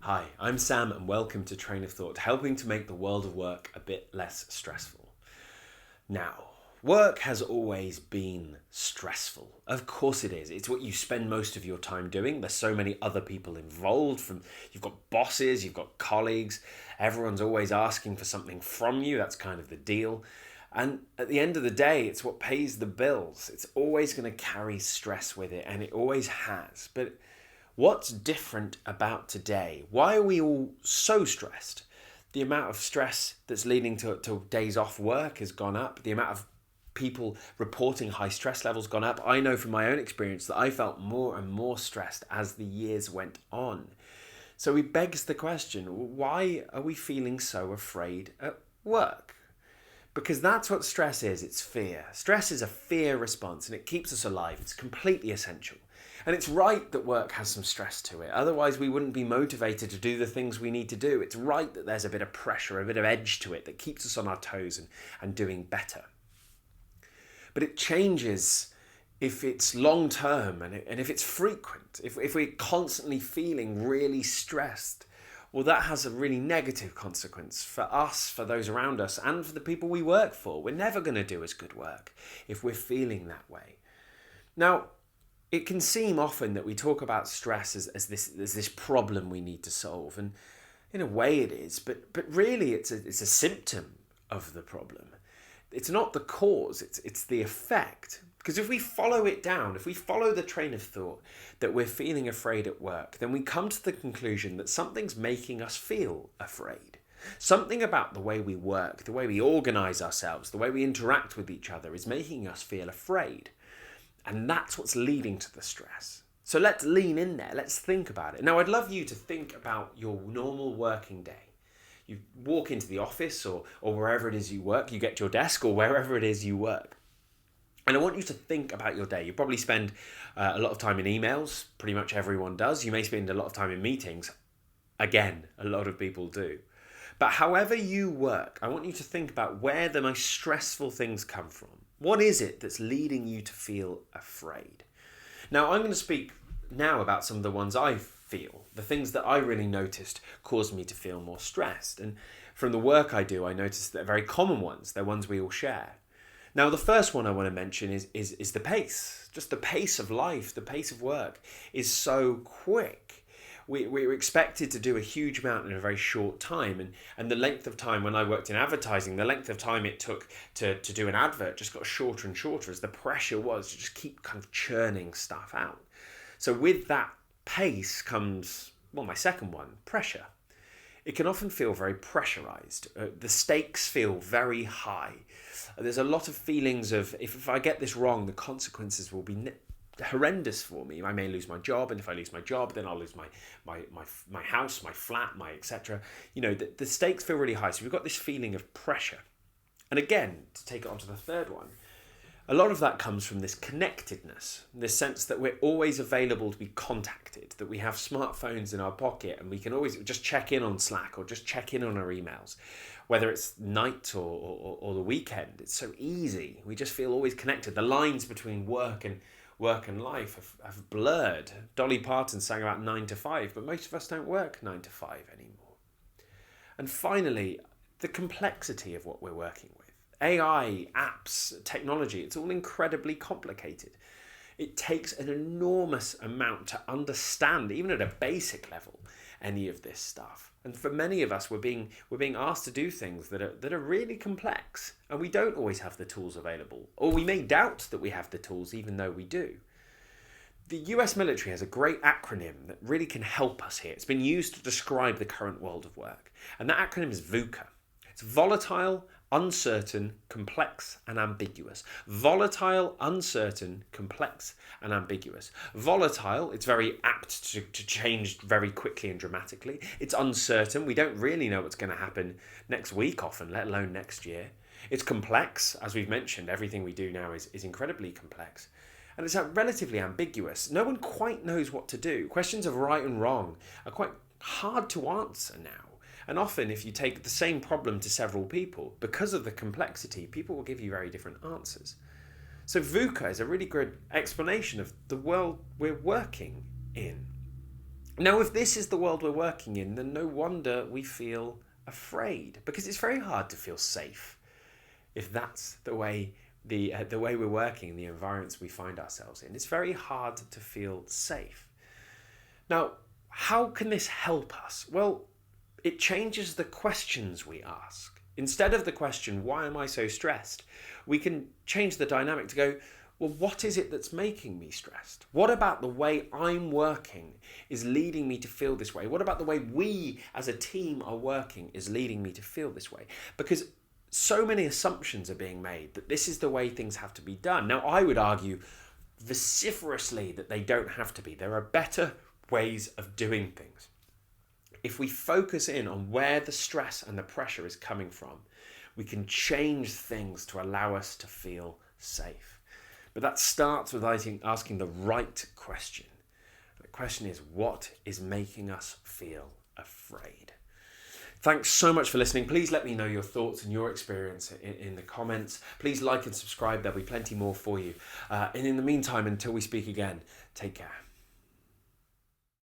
Hi, I'm Sam and welcome to Train of Thought, helping to make the world of work a bit less stressful. Now, work has always been stressful. Of course it is. It's what you spend most of your time doing. There's so many other people involved. You've got bosses, you've got colleagues. Everyone's always asking for something from you. That's kind of the deal. And at the end of the day, it's what pays the bills. It's always going to carry stress with it, and it always has. But what's different about today? Why are we all so stressed? The amount of stress that's leading to days off work has gone up. The amount of people reporting high stress levels gone up. I know from my own experience that I felt more and more stressed as the years went on. So it begs the question, why are we feeling so afraid at work? Because that's what stress is. It's fear. Stress is a fear response and it keeps us alive. It's completely essential. And it's right that work has some stress to it. Otherwise, we wouldn't be motivated to do the things we need to do. It's right that there's a bit of pressure, a bit of edge to it that keeps us on our toes and doing better. But it changes if it's long term and if it's frequent. If we're constantly feeling really stressed, well, that has a really negative consequence for us, for those around us, and for the people we work for. We're never going to do as good work if we're feeling that way. Now, it can seem often that we talk about stress as this problem we need to solve, and in a way it is, but really it's a symptom of the problem. It's not the cause, it's the effect. Because if we follow it down, if we follow the train of thought that we're feeling afraid at work, then we come to the conclusion that something's making us feel afraid. Something about the way we work, the way we organize ourselves, the way we interact with each other is making us feel afraid. And that's what's leading to the stress. So let's lean in there. Let's think about it. Now, I'd love you to think about your normal working day. You walk into the office or wherever it is you work. You get to your desk or wherever it is you work. And I want you to think about your day. You probably spend a lot of time in emails. Pretty much everyone does. You may spend a lot of time in meetings. Again, a lot of people do. But however you work, I want you to think about where the most stressful things come from. What is it that's leading you to feel afraid? Now, I'm going to speak now about some of the ones I feel, the things that I really noticed caused me to feel more stressed. And from the work I do, I noticed that they're very common ones. They're ones we all share. Now, the first one I want to mention is the pace. Just the pace of life, the pace of work is so quick. We're expected to do a huge amount in a very short time. And the length of time, when I worked in advertising, the length of time it took to do an advert just got shorter and shorter as the pressure was to just keep kind of churning stuff out. So with that pace comes, well, my second one, pressure. It can often feel very pressurized. The stakes feel very high. There's a lot of feelings of, if I get this wrong, the consequences will be horrendous for me. I may lose my job, and if I lose my job, then I'll lose my house, my flat, my etc. You know, the stakes feel really high. So we've got this feeling of pressure. And again, to take it on to the third one, a lot of that comes from this connectedness, this sense that we're always available to be contacted, that we have smartphones in our pocket and we can always just check in on Slack or just check in on our emails, whether it's night or the weekend. It's so easy. We just feel always connected. The lines between work and life have blurred. Dolly Parton sang about 9 to 5, but most of us don't work 9 to 5 anymore. And finally, the complexity of what we're working with. AI, apps, technology, it's all incredibly complicated. It takes an enormous amount to understand, even at a basic level, any of this stuff. And for many of us, we're being asked to do things that are really complex, and we don't always have the tools available, or we may doubt that we have the tools, even though we do. The US military has a great acronym that really can help us here. It's been used to describe the current world of work, and that acronym is VUCA. It's volatile, uncertain, complex, and ambiguous. Volatile, uncertain, complex, and ambiguous. Volatile, it's very apt to change very quickly and dramatically. It's uncertain. We don't really know what's going to happen next week often, let alone next year. It's complex. As we've mentioned, everything we do now is incredibly complex. And it's relatively ambiguous. No one quite knows what to do. Questions of right and wrong are quite hard to answer now. And often, if you take the same problem to several people, because of the complexity, people will give you very different answers. So VUCA is a really good explanation of the world we're working in. Now, if this is the world we're working in, then no wonder we feel afraid, because it's very hard to feel safe if that's the way we're working, the environments we find ourselves in. It's very hard to feel safe. Now, how can this help us? Well, it changes the questions we ask. Instead of the question, why am I so stressed? We can change the dynamic to go, well, what is it that's making me stressed? What about the way I'm working is leading me to feel this way? What about the way we as a team are working is leading me to feel this way? Because so many assumptions are being made that this is the way things have to be done. Now, I would argue vociferously that they don't have to be. There are better ways of doing things. If we focus in on where the stress and the pressure is coming from, we can change things to allow us to feel safe. But that starts with asking the right question. The question is, what is making us feel afraid? Thanks so much for listening. Please let me know your thoughts and your experience in the comments. Please like and subscribe. There'll be plenty more for you. And in the meantime, until we speak again, take care.